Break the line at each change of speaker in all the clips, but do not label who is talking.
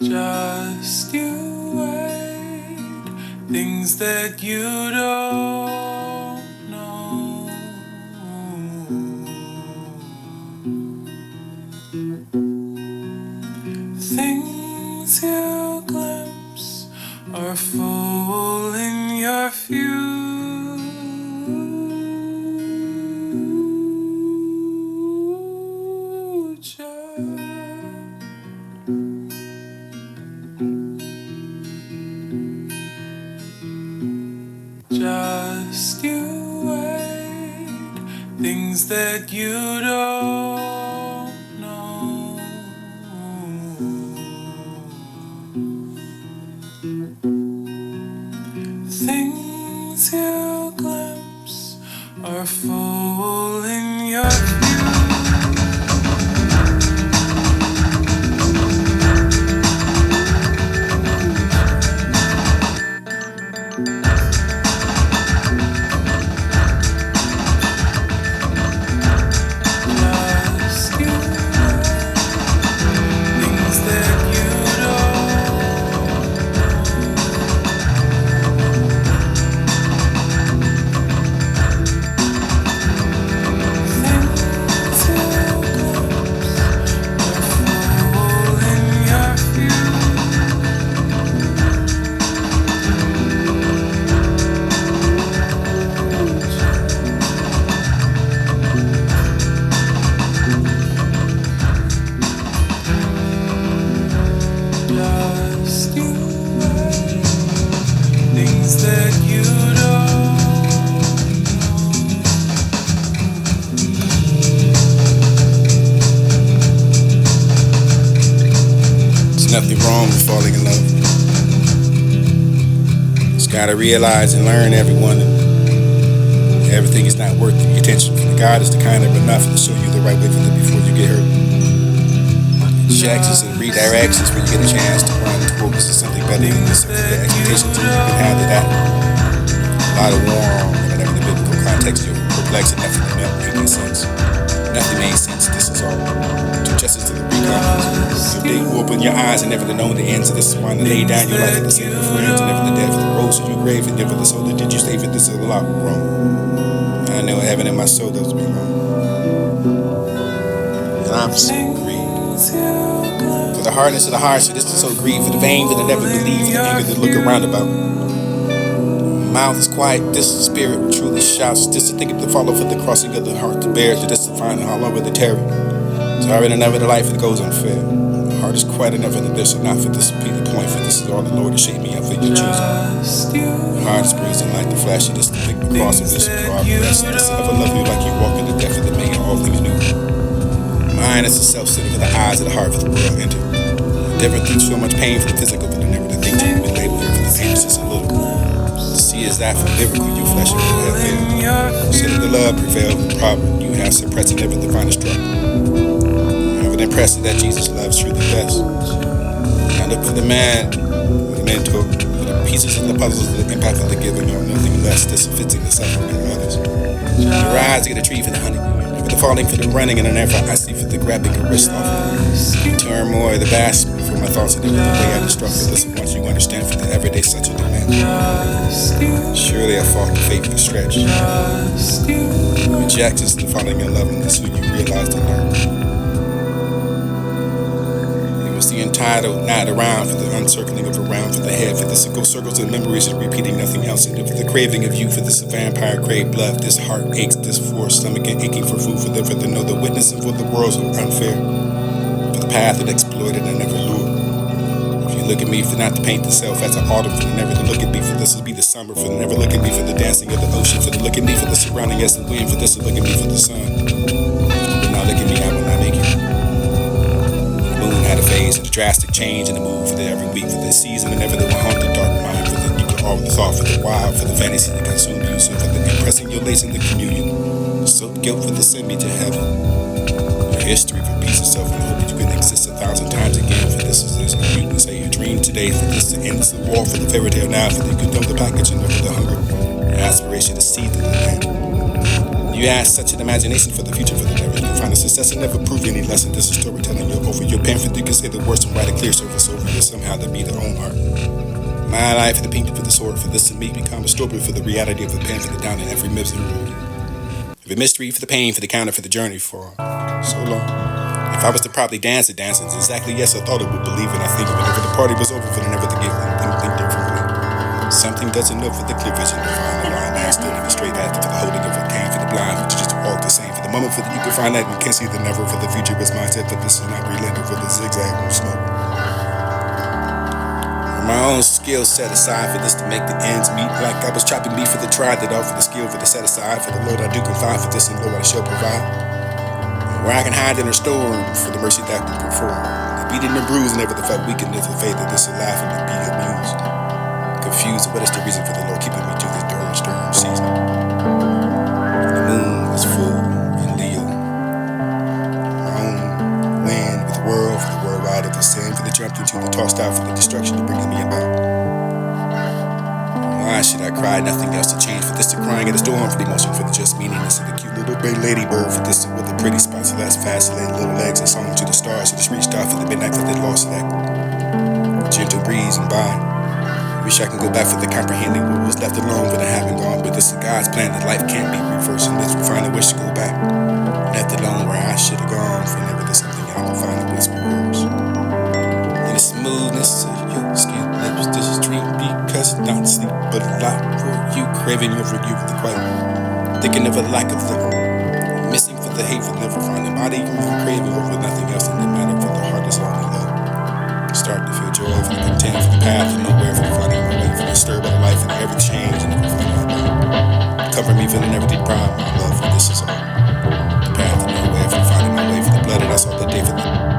Just you wait, things that you don't know. Things you glimpse are fooling your future. Just you wait, things that you don't know. Things you glimpse are fooling your just you wait, things that you things you glimpse are fooling your just you wait, things that you
There's nothing wrong with falling in love. Just gotta realize and learn, everyone, that everything is not worth the attention. For God is the kind of enough to show you the right way for them before you get hurt. Distractions and redirections when you get a chance to run to focus on something better than this. The expectations you can have to that. A lot of warm, whatever the biblical context, you're perplexed and nothing making sense. Nothing made sense. This is all to justice to the recon. Your day you open your eyes and never to know the ends of this one. To lay down your life at the same of friends and never the death. The rose of your grave and never the soul. Did you stay for this is a lot wrong? I know heaven in my soul does me wrong. And I'm so grieved. For the hardness of the heart, so this is so grieved. For the vain, for the never believe, for the anger that look around about. Mouth is quiet, this spirit truly shouts. This to think of the follow for the crossing of the heart to bear. To this to find all over the terror. Sorry to never the life that goes unfair. The heart is quiet enough that this or not for this be the point. For this is all the Lord to shape me up for your choosing. The heart is breezing like the flash of this to think the cross of this for our blessing. This ever love you like you walk in the death of the making all things new. Mine is the self-centered for the eyes of the heart for the world enter. Never through so much pain for the physical, but never the things you can label here for the pain is just a little. To see is that for lyrical, you flesh and you have failed. Say that the love prevailed with the problem. You have suppressed and never the finest struggle. However, impressed that Jesus loves truly best. Now look for the man, the mentor, for the pieces of the puzzles, the impact of the giving, or nothing less. This fitting the suffering of others. The rise to get a tree for the honey. For the falling, for the running, and an effort I see for the grabbing a wrist off. Turmoil, the bass for my thoughts and the way I instruct for this. Once you understand for the everyday such a demand. Surely I fought the faith to stretch. Rejections the falling in love, and that's who you realize to learn. It was the entitled, not around for the uncircling of around for the head, for the single circles and memories and repeating nothing else. And for the craving of you, for this vampire crave blood, this heart aches, this force, stomach and aching for food, for the know the witness and for the world's unfair. For the path that exploited and never lured. If you look at me for not to paint the self as an autumn, for the never to look at me for this will be the summer, for the never look at me for the dancing of the ocean, for the look at me for the surrounding as the wind, for this to look at me for the sun. But now look at me, I will not make it. The moon had a phase and a drastic change in the mood for the every week, for the season and never the one haunted dark mind, for the you could all the thought for the wild, for the fantasy that consumed you, so for the impressing your lace in the communion, so guilt for the send me to heaven. Your history for peace and self and hope that you can exist 1,000 times again, for this is this, you can say your dream today, for this to end the war, for the fairy tale now, for you could know the package and know the hunger, your aspiration to see through the land. You ask such an imagination for the future, for the never You can find a success and never prove any lesson. This is storytelling. You're over your pamphlet. You can say the worst and write a clear surface over it somehow to be their own art. My life for the pink, for the sword, for this to me become a story for the reality of the pamphlet down in every misery. The mystery for the pain, for the counter, for the journey for so long. If I was to probably dance it, dancing is exactly yes, I thought it would believe it. I think of it. Whenever the party was over, for the never to give anything think differently. Something doesn't know for the clear vision to find the line that still in the straight path for the holding of a cane, for the blind, which just walk the same. For the moment, for the you can find that and can't see the never, for the future is mindset, but this is not relenting for the zigzag and smoke. My own skill set aside for this to make the ends meet. Like I was chopping beef for the try that all for the skill for the set aside. For the Lord I do confide for this and Lord I shall provide. Where I can hide in a storm for the mercy that can perform. The beating and bruise never the felt weakness of faith that this is life and the beat amused. Confused, what is the reason for the Lord keeping me through this dark storm season? The moon is full in Leo. My own land with the world for the world ride of the sand for the jumped into the tossed out for the destruction that brings me about. Why should I cry? Nothing else to change for this to crying at a storm for the emotion for the just meaningless of the cute little gray ladybird for this with the pretty spots last vacillating little legs and song to the stars so just reached out for the midnight for the lost of that gentle breeze and by. Wish I can go back for the comprehending what was left alone but I haven't gone. But this is God's plan that life can't be reversed and this will find a wish to go back. Left alone where I should have gone for never there's something I will find a whisper words. And the smoothness of your skin lips, this is dream because not sleep but a lot for you, craving over you with the quiet, thinking of a lack of the missing for the hate for never finding body over craving over nothing else in the matter for the heart is only love. Start to feel joy for the content for the path and nowhere for the finding my way for the stir by life and every change and everything I do. Cover me feeling every deprived my love for this is all. The path and nowhere for finding my way for the blood and I saw the day for the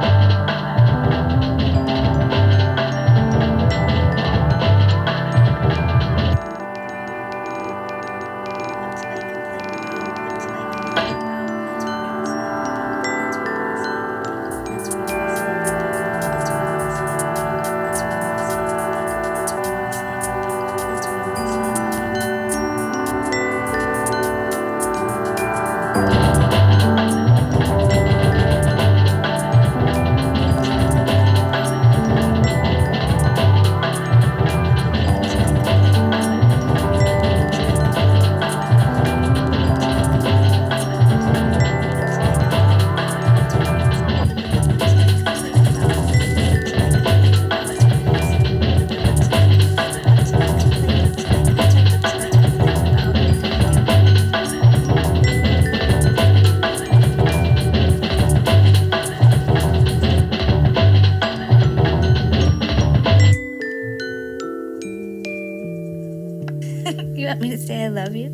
You want me to say I love you?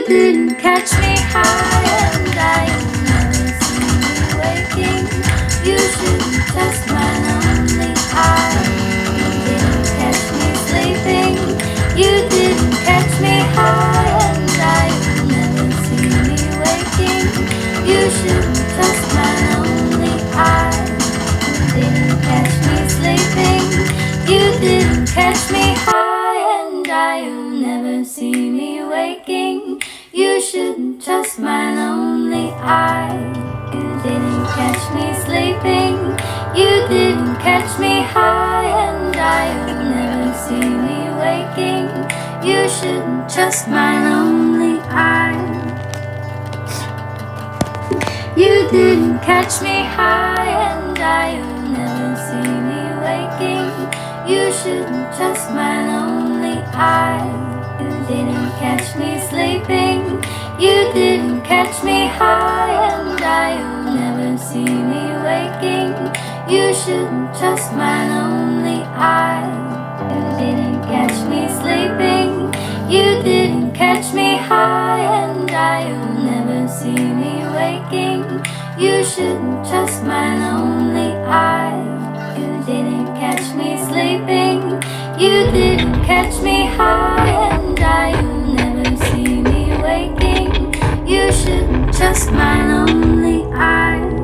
didn't catch me high and I never seen you waking. You shouldn't test my lonely eye. You didn't catch me sleeping. You didn't catch me high and I never seen me waking. You shouldn't test my lonely eye. You didn't catch me sleeping. You didn't catch me high and I never see me waking. You shouldn't trust my catch me high and you'll never see me waking. You shouldn't trust my lonely eyes. You didn't catch me high and you'll never see me waking. You shouldn't trust my lonely eyes. You didn't catch me sleeping. You didn't catch me high and you'll never see me waking. You shouldn't trust my lonely eyes. You didn't catch me sleeping. You didn't catch me high and you'll never see me waking. You shouldn't trust my lonely eyes. You didn't catch me sleeping. You didn't catch me high and you'll never see me waking. You shouldn't trust my lonely eyes.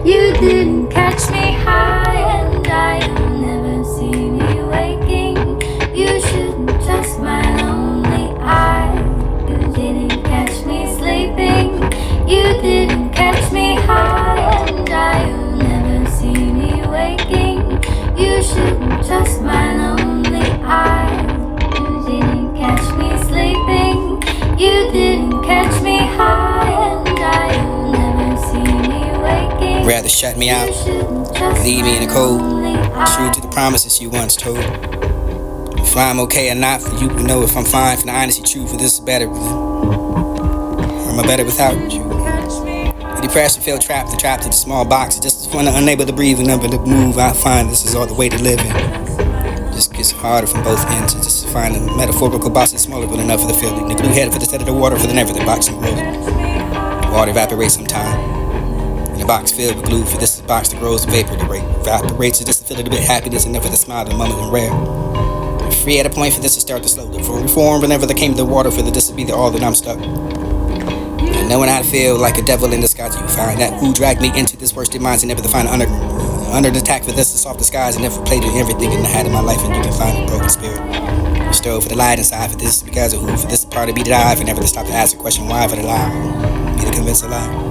You didn't catch me high and you'll never see me waking. You shouldn't trust my lonely eyes. You didn't catch me sleeping. You didn't catch me high and you'll never see me waking. You shouldn't trust my lonely eyes. You didn't catch me sleeping. You didn't catch me high and you'll never see me waking.
Rather shut me out, leave me in the cold, true to the promises you once told. If I'm okay or not, for you to know if I'm fine, for the honesty true, for this is better. Or am I better without you? The depression feel trapped in a small box, just when I'm unable to breathe and unable to move. I find this is all the way to live in. Just gets harder from both ends. Just to find a metaphorical box that's smaller but enough for the feeling. The glue head for the set of the water for the never the box and grows. The water evaporates sometime. In a box filled with glue, for this is a box that grows vapor to evaporates just to feel a little bit happiness and never the smile, the moment and rare. Free at a point for this to start to slow. For reform, whenever there came the water, for this to be the all that I'm stuck. And knowing how to feel like a devil in disguise, you find that who dragged me into this worst of minds and never to find under the attack for this to soft disguise and never played in everything in the hat of my life, and you can find a broken spirit. You strove for the light inside, for this because of who, for this part of me that I, for never to stop to ask the question why, for the lie, be to convince a lie.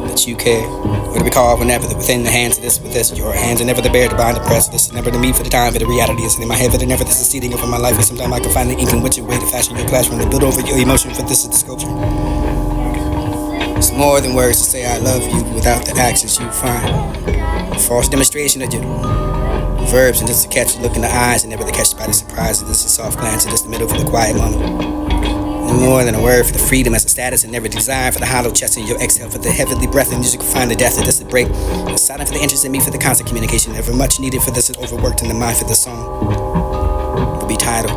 That you care, or to recall whenever that within the hands of this, with this, your hands are never the bear to bind the press. This is never the me for the time, for the reality is in my head, for the never the succeeding of my life. And sometimes I can find the ink in which you way to fashion your classroom, to build over your emotion, for this is the sculpture. It's more than words to say I love you without the actions you find. False demonstration of your verbs, and just to catch the look in the eyes and never to catch by the surprise. And this is a soft glance, and just the middle for the quiet moment. And more than a word for the freedom as a status, and never desire for the hollow chest and your exhale for the heavenly breath, and you can find the death of this to break. And silent for the interest in me for the constant communication, never much needed for this is overworked in the mind for the song. Will be titled,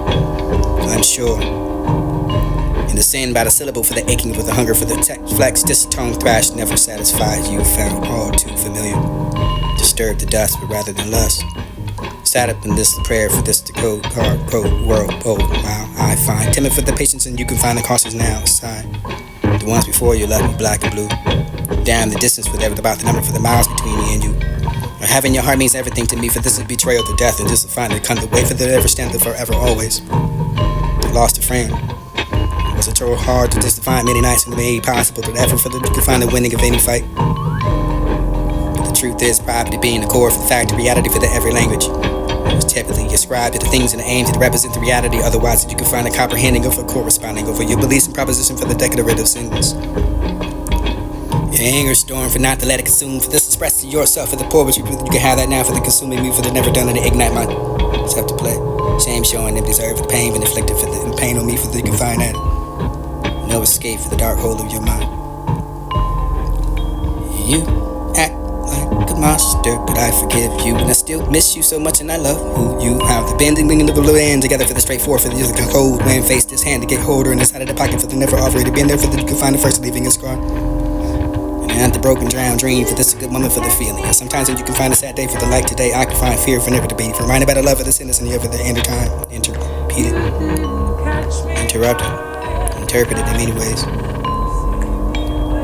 I'm sure. And the sin by the syllable for the aching, for the hunger, for the flex, this tone thrash never satisfied you, found all too familiar. Disturbed the dust, but rather than lust. Sat up in this prayer for this to go hard, cold world, bold. Wow, I find timid for the patience, and you can find the cautious now aside. The ones before you left me black and blue. Damn the distance for there about the number for the miles between me and you. Or having your heart means everything to me, for this is betrayal to death, and just to find it come the way for the ever stand there forever always. I lost a friend. It was so hard to just find many nights and made possible that ever for the you can find the winning of any fight. But the truth is probably being the core for the fact, the reality for the every language. It's typically ascribed to the things and the aims that represent the reality, otherwise that you can find a comprehending of a corresponding over your beliefs and proposition for the declarative sentence. Your anger storm for not to let it consume, for this express to yourself for the poor, but you can have that now for the consuming me, for the never done and to ignite myself to play. Shame showing them deserve the pain been inflicted for the pain on me, for you can find that no escape for the dark hole of your mind. You act like a monster, but I forgive you, and I still miss you so much, and I love who you have. The bending wing and the blue end together for the straightforward, for the just cold man face this hand to get holder and inside of the pocket for the never already been there, for the you can find the first leaving a scar. And the broken drowned dream, for this is a good moment for the feeling. And sometimes when you can find a sad day for the light today, I can find fear for never to be. For reminded by the love of the sinners and the other the end of time. Interpreted in many ways.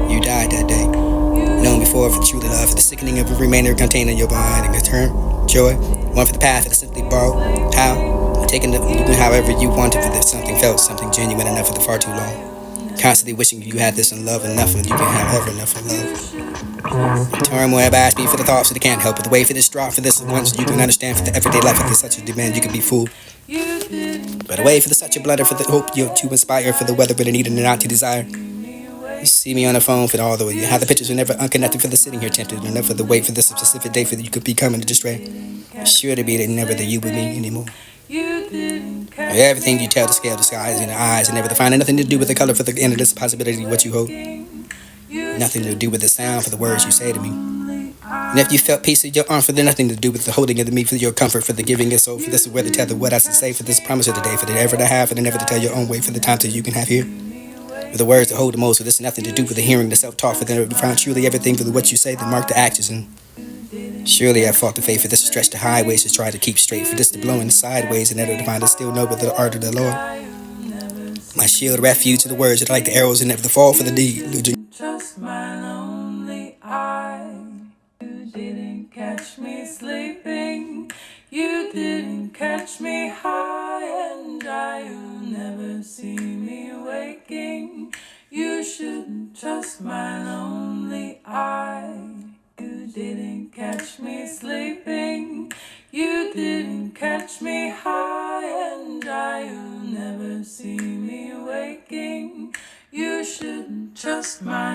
You died that day. Known before for truly love, for the sickening of a remainder contained in your mind, and return joy. One for the path, for the simply borrowed. How? Taking the however you wanted, for this something felt, something genuine enough for the far too long. Constantly wishing you had this in love enough when you can have ever enough of love. Turmoil by speed for the thoughts that can't help it. The way for this draw for this once you can understand for the everyday life. If there's such a demand, you can be fooled. But away for the such a blunder for the hope you to inspire for the weather, but a need and not to desire. You see me on the phone for all the way. You have the pictures are never unconnected for the sitting here tempted, enough for the wait for this specific day for that you could be coming to stray. Sure to be that never the you with me anymore. Everything you tell to scale the skies in the eyes and never to find nothing to do with the color for the end of this possibility what you hold. Nothing to do with the sound for the words you say to me. And if you felt peace in your arm for the nothing to do with the holding of me for your comfort for the giving it so for this is where to tell the what I should say for this promise of the day for the ever to have and the never to tell your own way for the time till you can have here. For the words that hold the most for this nothing to do with the hearing the self-talk for the found truly everything for the what you say that mark the actions and surely I fought the faith for this to stretch the highways to try to keep straight for this to blow in sideways and never to find it still know but the art of the Lord. My shield refuge to the words that are like the arrows and never to fall for the deed.
Just my lonely eye. You didn't catch me sleeping. You didn't catch me high and dry. You'll never see me waking. You shouldn't trust my lonely eye. You didn't catch me sleeping. You didn't catch me high and dry. You'll never see me waking. You shouldn't trust my